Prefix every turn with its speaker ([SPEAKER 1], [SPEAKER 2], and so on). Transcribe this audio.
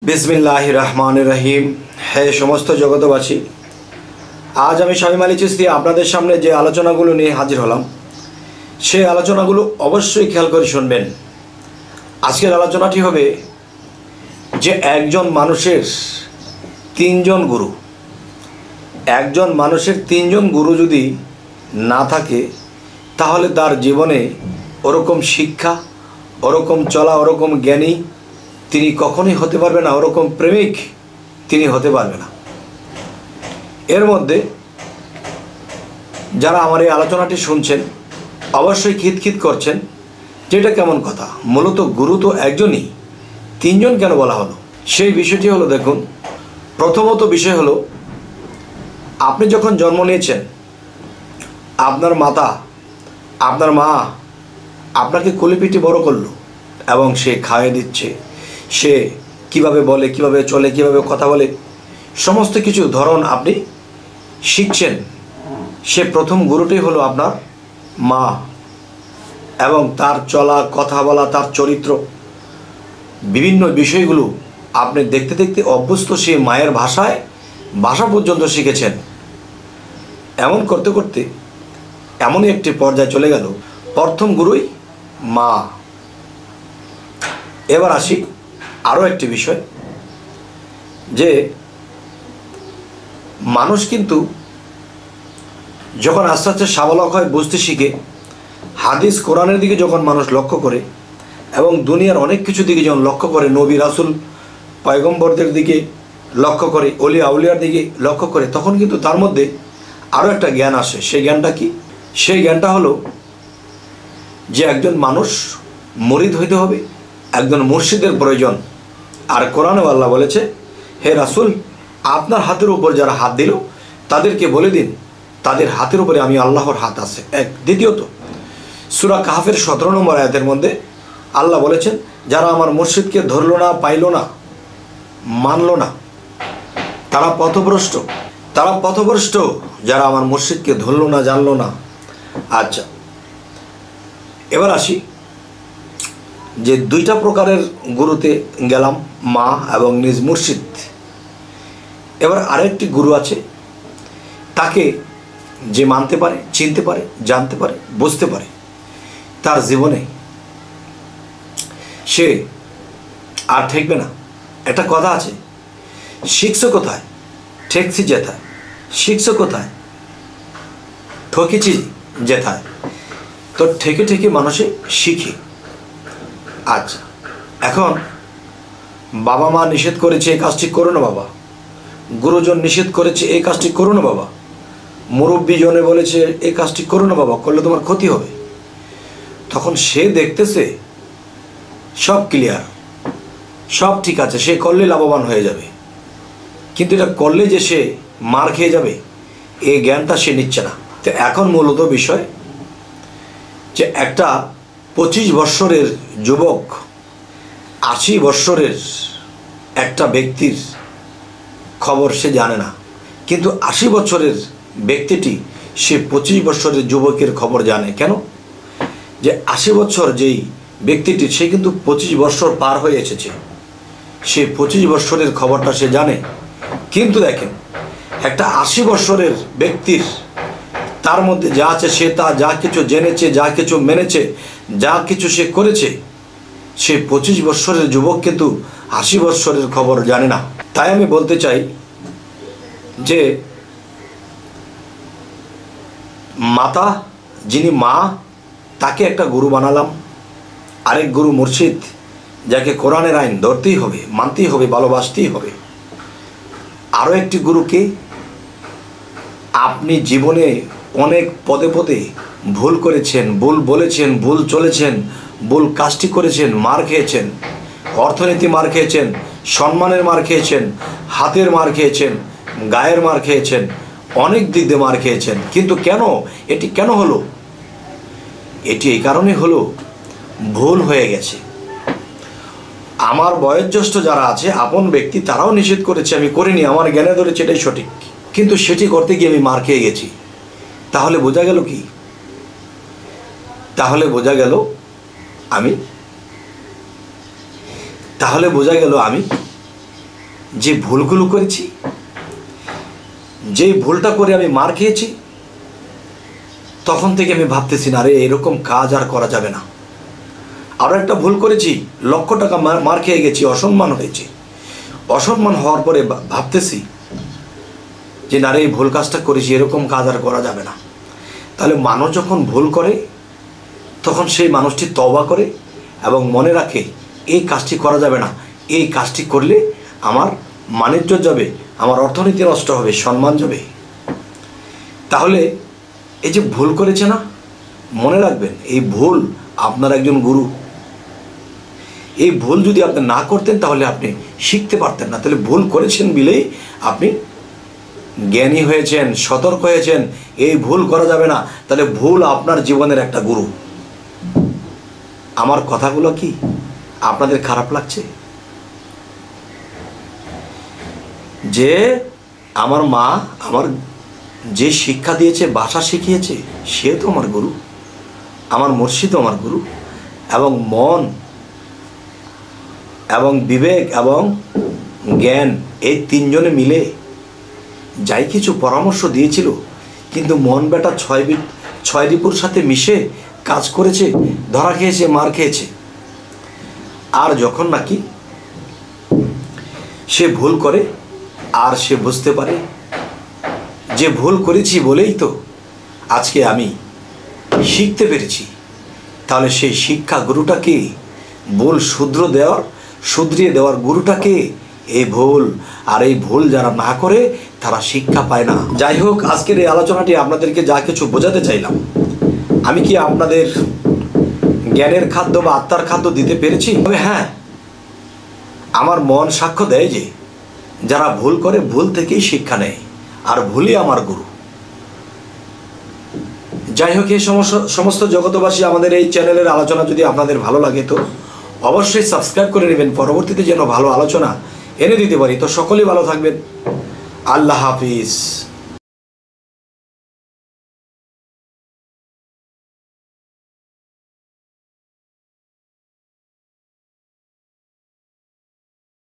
[SPEAKER 1] बिस्मिल्लाहिर रहमानिर रहीम। हे समस्त जगतबासी, आज आमी शामीम आली चिश्ती आपनादेर सामने जे आलोचनागुलो निये हाजिर हलाम सेई आलोचनागुलो अवश्यई खेयाल करे शुनबेन। आजकेर आलोचनाटी होबे जे एकजन मानुषेर तीनजन गुरु, एकजन मानुषेर तीनजन गुरु यदि ना थाके ताहले तार जीवने ओरकम शिक्षा, ओरकम चला, ओरकम ज्ञानी তিনি কখনোই হতে পারবে না, ওরকম প্রেমিক তিনি হতে পারবে না। এর মধ্যে যারা আমার এই আলোচনাটি শুনছেন অবশ্যই খিতখিত করছেন যে এটা কেমন কথা, মূলত গুরু তো একজনই, তিনজন কেন বলা হলো? সেই বিষয়টি হলো, দেখুন, প্রথমত বিষয় হলো আপনি যখন জন্ম নিয়েছেন আপনার মাতা, আপনার মা আপনাকে কোলে-পিঠে বড় করলো এবং সে খাইয়ে দিচ্ছে, সে কিভাবে বলে, কিভাবে চলে, কিভাবে কথা বলে, সমস্ত কিছু ধরন আপনি শিখছেন। সে প্রথম গুরুটাই হলো আপনার মা, এবং তার চলা, কথা বলা, তার চরিত্র, বিভিন্ন বিষয়গুলো আপনি দেখতে দেখতে অভ্যস্ত, সে মায়ের ভাষা পর্যন্ত শিখেছেন। এমন করতে করতে এমনই একটি পর্যায়ে চলে গেল, প্রথম গুরুই মা। এবার আসি আরও একটি বিষয়, যে মানুষ কিন্তু যখন আস্তে আস্তে সাবলক হয়, বুঝতে শিখে, হাদিস কোরআনের দিকে যখন মানুষ লক্ষ্য করে এবং দুনিয়ার অনেক কিছু দিকে যখন লক্ষ্য করে, নবী রাসূল পয়গম্বরদের দিকে লক্ষ্য করে, অলি আউলিয়ার দিকে লক্ষ্য করে, তখন কিন্তু তার মধ্যে আরও একটা জ্ঞান আসে। সেই জ্ঞানটা কি? সেই জ্ঞানটা হলো যে একজন মানুষ মুরিদ হইতে হবে, একজন মুর্শিদের প্রয়োজন। আর কোরআনে আল্লাহ বলেছে, হে রাসূল, আপনার হাতের উপর যারা হাত দিল তাদেরকে বলে দিন তাদের হাতের উপরে আমি আল্লাহর হাত আছে। এক। দ্বিতীয়ত সূরা কাহফের 17 নম্বর আয়াতের মধ্যে আল্লাহ বলেছেন, যারা আমার মুর্শিদকে ধরল না, পাইল না, মানল না, তারা পথভ্রষ্ট, তারা পথভ্রষ্ট, যারা আমার মুর্শিদকে ধরল না, জানলো না। আচ্ছা, এবার আসি যে দুইটা প্রকারের গুরুতে গেলাম, মা এবং নিজ মুর্শিদ। এবার আরেকটি গুরু আছে, তাকে যে মানতে পারে, চিনতে পারে, জানতে পারে, বুঝতে পারে, তার জীবনে সে আর ঠেকবে না। একটা কথা আছে, শিখছো কোথায়, ঠেকছি যেথায়, শিখছো কোথায়, ঠকেছি যেথায়। তো ঠেকে ঠেকে মানুষে শিখে। আচ্ছা, এখন বাবা মা নিষেধ করেছে এই কাজটি করো না বাবা, গুরুজন নিষেধ করেছে এই কাজটি করো না বাবা, মুরব্বী জনে বলেছে এই কাজটি করো না বাবা, করলে তোমার ক্ষতি হবে। তখন সে দেখতেছে সব ক্লিয়ার, সব ঠিক আছে, সে করলে লাভবান হয়ে যাবে, কিন্তু এটা করলে যে সে মার খেয়ে যাবে এই জ্ঞানটা সে নিচ্ছে না। তো এখন মূলত বিষয় যে একটা 25 বৎসরের যুবক 80 বৎসরের একটা ব্যক্তির খবর সে জানে না, কিন্তু 80 বছরের ব্যক্তিটি সে 25 বৎসরের যুবকের খবর জানে। কেন? যে 80 বছর যেই ব্যক্তিটি, সে কিন্তু 25 বৎসর পার হয়ে এসেছে, সে 25 বৎসরের খবরটা সে জানে। কিন্তু দেখেন, একটা 80 বৎসরের ব্যক্তির তার মধ্যে যা আছে, সে তা যা কিছু জেনেছে, যা কিছু মেনেছে, যা কিছু সে করেছে, সে 25 বৎসরের যুবক কিন্তু 80 বৎসরের খবর জানে না। তাই আমি বলতে চাই যে মাতা, যিনি মা, তাকে একটা গুরু বানালাম, আরেক গুরু মুর্শিদ, যাকে কোরআনের আইন ধরতেই হবে, মানতেই হবে, ভালোবাসতেই হবে। আরও একটি গুরুকে আপনি জীবনে অনেক পদে পদে ভুল করেছেন, ভুল বলেছেন, ভুল চলেছেন, ভুল কাজটি করেছেন, মার খেয়েছেন, অর্থনীতি মার খেয়েছেন, সম্মানের মার খেয়েছেন, হাতের মার খেয়েছেন, গায়ের মার খেয়েছেন, অনেক দিক দিয়ে মার খেয়েছেন। কিন্তু কেন? এটি কেন হলো? এটি এই কারণে হলো, ভুল হয়ে গেছে। আমার বয়োজ্যেষ্ঠ যারা আছে, আপন ব্যক্তি, তারাও নিষেধ করেছে, আমি করিনি, আমার জ্ঞানে ধরেছে এটাই সঠিক, কিন্তু সেটি করতে গিয়ে আমি মার খেয়ে গেছি। তাহলে বোঝা গেল কি? তাহলে বোঝা গেল আমি যে ভুলগুলো করেছি, যেই ভুলটা করে আমি মার খেয়েছি, তখন থেকে আমি ভাবতেছি না, আরে এরকম কাজ আর করা যাবে না। আরও একটা ভুল করেছি, লক্ষ টাকা মার খেয়ে গেছি, অসম্মান হয়েছে। অসম্মান হওয়ার পরে ভাবতেছি যে না রে, এই ভুল কাজটা করেছি, এরকম কাজ আর করা যাবে না। তাহলে মানুষ যখন ভুল করে তখন সেই মানুষটি তওবা করে এবং মনে রাখে এই কাজটি করা যাবে না, এই কাজটি করলে আমার মানিজ্য যাবে, আমার অর্থনীতি নষ্ট হবে, সম্মান যাবে। তাহলে এই যে ভুল করেছে না, মনে রাখবেন এই ভুল আপনার একজন গুরু। এই ভুল যদি আপনি না করতেন তাহলে আপনি শিখতে পারতেন না। তাহলে ভুল করেছেন বিলেই আপনি জ্ঞানী হয়েছেন, সতর্ক হয়েছেন, এই ভুল করা যাবে না। তাহলে ভুল আপনার জীবনের একটা গুরু। আমার কথাগুলো কি আপনাদের খারাপ লাগছে? যে আমার মা আমার যে শিক্ষা দিয়েছে, ভাষা শিখিয়েছে, সে তো আমার গুরু, আমার মুর্শিদও আমার গুরু। এবং মন এবং বিবেক এবং জ্ঞান, এই তিনজনে মিলে যাই কিছু পরামর্শ দিয়েছিল, কিন্তু মন বেটা ছয় রিপুর সাথে মিশে কাজ করেছে, ধরা খেয়েছে, মার খেয়েছে। আর যখন নাকি সে ভুল করে আর সে বুঝতে পারে যে ভুল করেছি বলেই তো আজকে আমি শিখতে পেরেছি, তাহলে সেই শিক্ষা গুরুটাকে, ভুল শুধরিয়ে দেওয়ার গুরুটাকে, এই ভুল আর এই ভুল যারা না করে তারা শিক্ষা পায় না। যাই হোক, আজকের এই আলোচনাটি আপনাদেরকে যা কিছু বোঝাতে চাইলাম, আমি কি আপনাদের জ্ঞানের খাদ্য বা আত্মার খাদ্য দিতে পেরেছি? তবে হ্যাঁ, আমার মন সাক্ষ্য দেয় যে যারা ভুল করে ভুল থেকেই শিক্ষা নেয়, আর ভুলই আমার গুরু। যাই হোক, এই সমস্ত জগতবাসী, আমাদের এই চ্যানেলের আলোচনা যদি আপনাদের ভালো লাগে তো অবশ্যই সাবস্ক্রাইব করে নেবেন, পরবর্তীতে যেন ভালো আলোচনা এনে দিতে পারি। তো সকলেই ভালো থাকবেন। আল্লাহ হাফিজ।